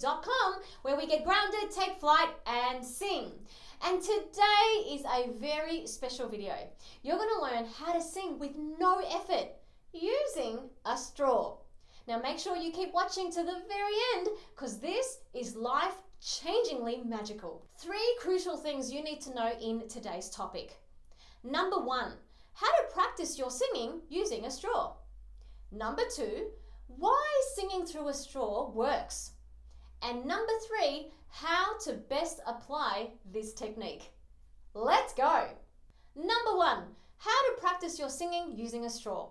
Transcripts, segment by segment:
songbirdstree.com, where we get grounded, take flight, and sing. And today is a very special video. You're going to learn how to sing with no effort using a straw. Now make sure you keep watching to the very end, because this is life-changingly magical. 3 crucial things you need to know in today's topic. Number 1, how to practice your singing using a straw. Number 2, why singing through a straw works. And number 3, how to best apply this technique. Let's go. Number 1, how to practice your singing using a straw.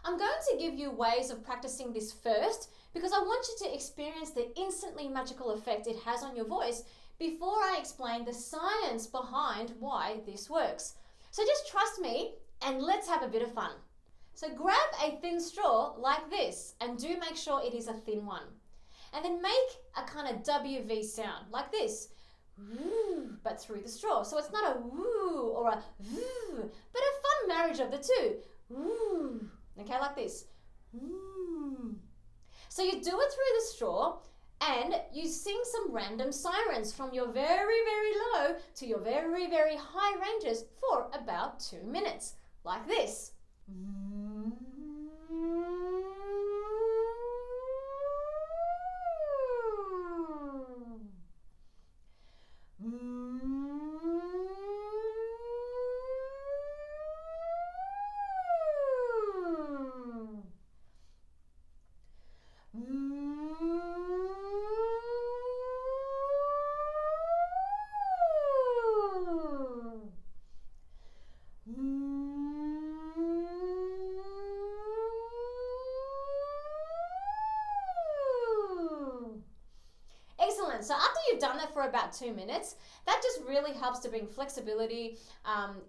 I'm going to give you ways of practicing this first because I want you to experience the instantly magical effect it has on your voice before I explain the science behind why this works. So just trust me and let's have a bit of fun. So grab a thin straw like this and do make sure it is a thin one. And then make a kind of WV sound like this, but through the straw. So it's not a woo or a voo, but a fun marriage of the two. Okay, like this. So you do it through the straw and you sing some random sirens from your very, very low to your very, very high ranges for about 2 minutes, like this. Excellent. So after you've done that for about 2 minutes, that just really helps to bring flexibility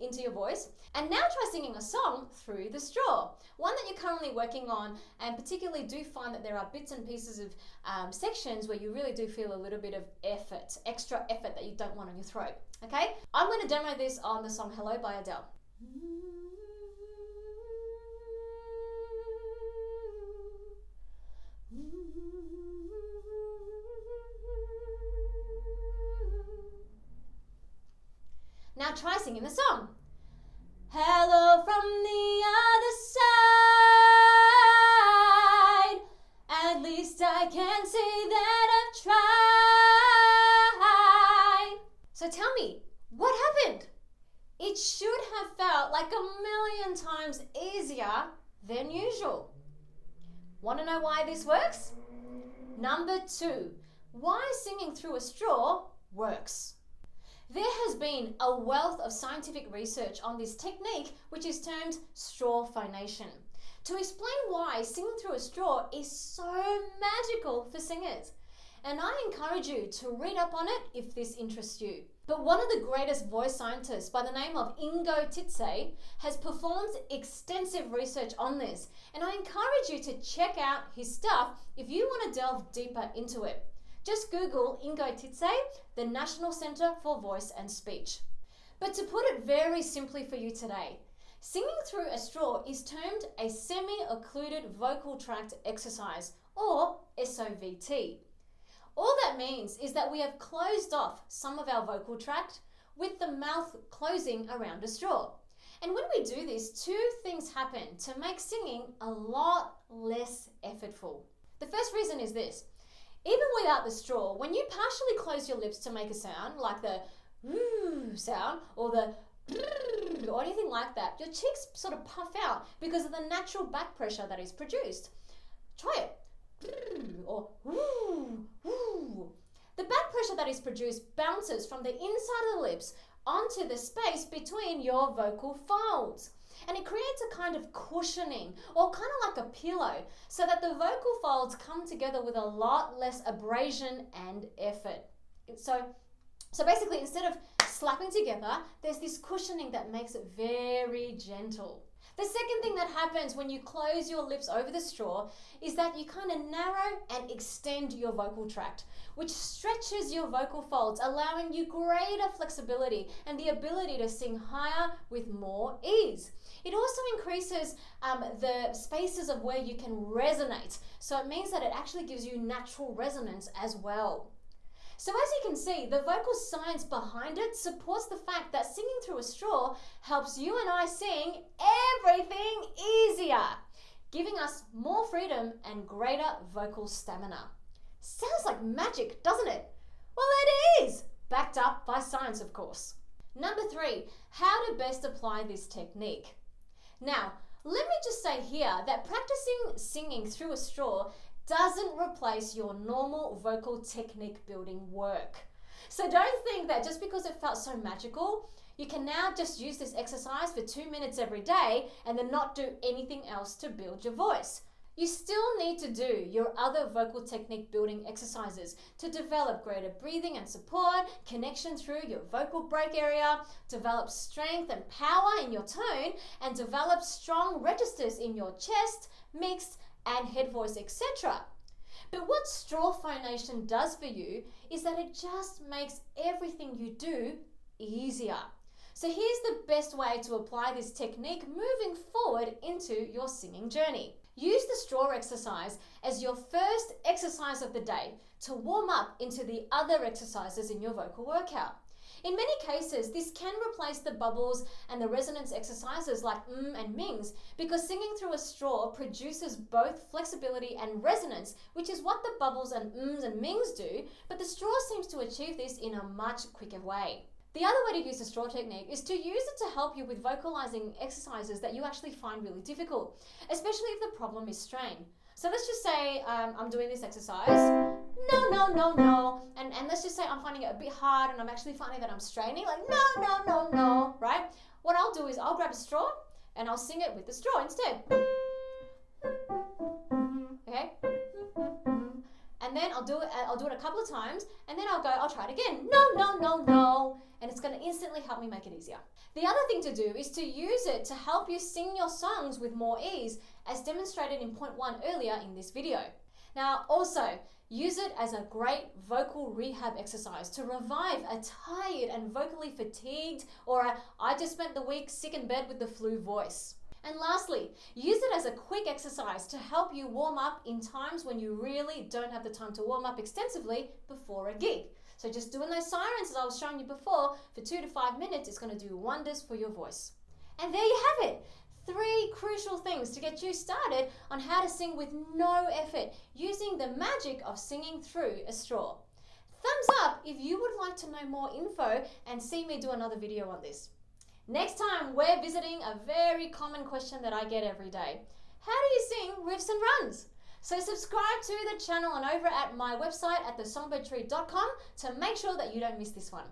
into your voice. And now try singing a song through the straw, one that you're currently working on, and particularly do find that there are bits and pieces of sections where you really do feel a little bit of effort, extra effort that you don't want on your throat. Okay? I'm going to demo this on the song Hello by Adele. Now try singing the song. Hello from the other side. At least I can say that I've tried. So tell me, what happened? It should have felt like 1,000,000 times easier than usual. Want to know why this works? Number 2, why singing through a straw works. There has been a wealth of scientific research on this technique, which is termed straw phonation, to explain why singing through a straw is so magical for singers. And I encourage you to read up on it if this interests you. But one of the greatest voice scientists by the name of Ingo Titze has performed extensive research on this, and I encourage you to check out his stuff if you want to delve deeper into it. Just Google Ingo Titze, the National Center for Voice and Speech. But to put it very simply for you today, singing through a straw is termed a semi-occluded vocal tract exercise, or SOVT. All that means is that we have closed off some of our vocal tract with the mouth closing around a straw. And when we do this, 2 things happen to make singing a lot less effortful. The first reason is this. Even without the straw, when you partially close your lips to make a sound, like the sound or the or anything like that, your cheeks sort of puff out because of the natural back pressure that is produced. Try it. Or the back pressure that is produced bounces from the inside of the lips onto the space between your vocal folds. And it creates a kind of cushioning, or kind of like a pillow, so that the vocal folds come together with a lot less abrasion and effort. So basically, instead of slapping together, there's this cushioning that makes it very gentle. The second thing that happens when you close your lips over the straw is that you kind of narrow and extend your vocal tract, which stretches your vocal folds, allowing you greater flexibility and the ability to sing higher with more ease. It also increases the spaces of where you can resonate. So it means that it actually gives you natural resonance as well. So as you can see, the vocal science behind it supports the fact that singing through a straw helps you and I sing everything easier, giving us more freedom and greater vocal stamina. Sounds like magic, doesn't it? Well, it is, backed up by science, of course. Number 3, how to best apply this technique. Now, let me just say here that practicing singing through a straw doesn't replace your normal vocal technique building work. So don't think that just because it felt so magical, you can now just use this exercise for 2 minutes every day and then not do anything else to build your voice. You still need to do your other vocal technique building exercises to develop greater breathing and support, connection through your vocal break area, develop strength and power in your tone, and develop strong registers in your chest, mixed, and head voice, etc. But what straw phonation does for you is that it just makes everything you do easier. So here's the best way to apply this technique moving forward into your singing journey. Use the straw exercise as your first exercise of the day to warm up into the other exercises in your vocal workout. In many cases, this can replace the bubbles and the resonance exercises like and mings, because singing through a straw produces both flexibility and resonance, which is what the bubbles and and mings do, but the straw seems to achieve this in a much quicker way. The other way to use the straw technique is to use it to help you with vocalizing exercises that you actually find really difficult, especially if the problem is strain. So let's just say I'm doing this exercise. No. And let's just say I'm finding it a bit hard and I'm actually finding that I'm straining. Like, no, right? What I'll do is I'll grab a straw and I'll sing it with the straw instead. Okay? And then I'll do it a couple of times and then I'll try it again. No. And it's going to instantly help me make it easier. The other thing to do is to use it to help you sing your songs with more ease, as demonstrated in point 1 earlier in this video. Now, also, use it as a great vocal rehab exercise to revive a tired and vocally fatigued or I just spent the week sick in bed with the flu voice. And lastly, use it as a quick exercise to help you warm up in times when you really don't have the time to warm up extensively before a gig. So just doing those sirens as I was showing you before for 2 to 5 minutes is going to do wonders for your voice. And there you have it. 3 crucial things to get you started on how to sing with no effort using the magic of singing through a straw. Thumbs up if you would like to know more info and see me do another video on this. Next time, we're visiting a very common question that I get every day. How do you sing riffs and runs? So subscribe to the channel and over at my website at songbird.com to make sure that you don't miss this one.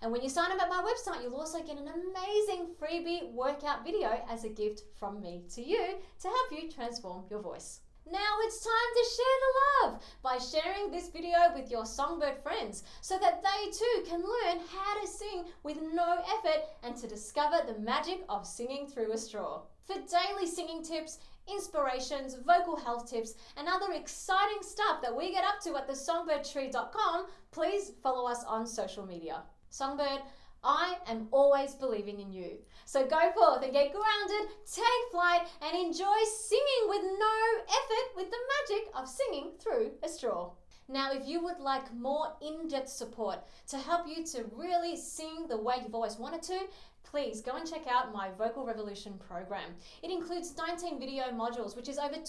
And when you sign up at my website, you'll also get an amazing freebie workout video as a gift from me to you to help you transform your voice. Now it's time to share the love by sharing this video with your songbird friends so that they too can learn how to sing with no effort and to discover the magic of singing through a straw. For daily singing tips, inspirations, vocal health tips, and other exciting stuff that we get up to at songbird.com, please follow us on social media. Songbird, I am always believing in you. So go forth and get grounded, take flight, and enjoy singing with no effort with the magic of singing through a straw. Now, if you would like more in-depth support to help you to really sing the way you've always wanted to, please go and check out my Vocal Revolution program. It includes 19 video modules, which is over 20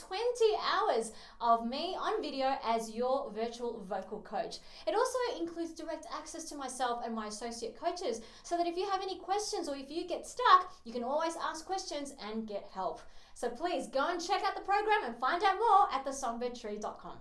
hours of me on video as your virtual vocal coach. It also includes direct access to myself and my associate coaches, so that if you have any questions or if you get stuck, you can always ask questions and get help. So please go and check out the program and find out more at songbird.com.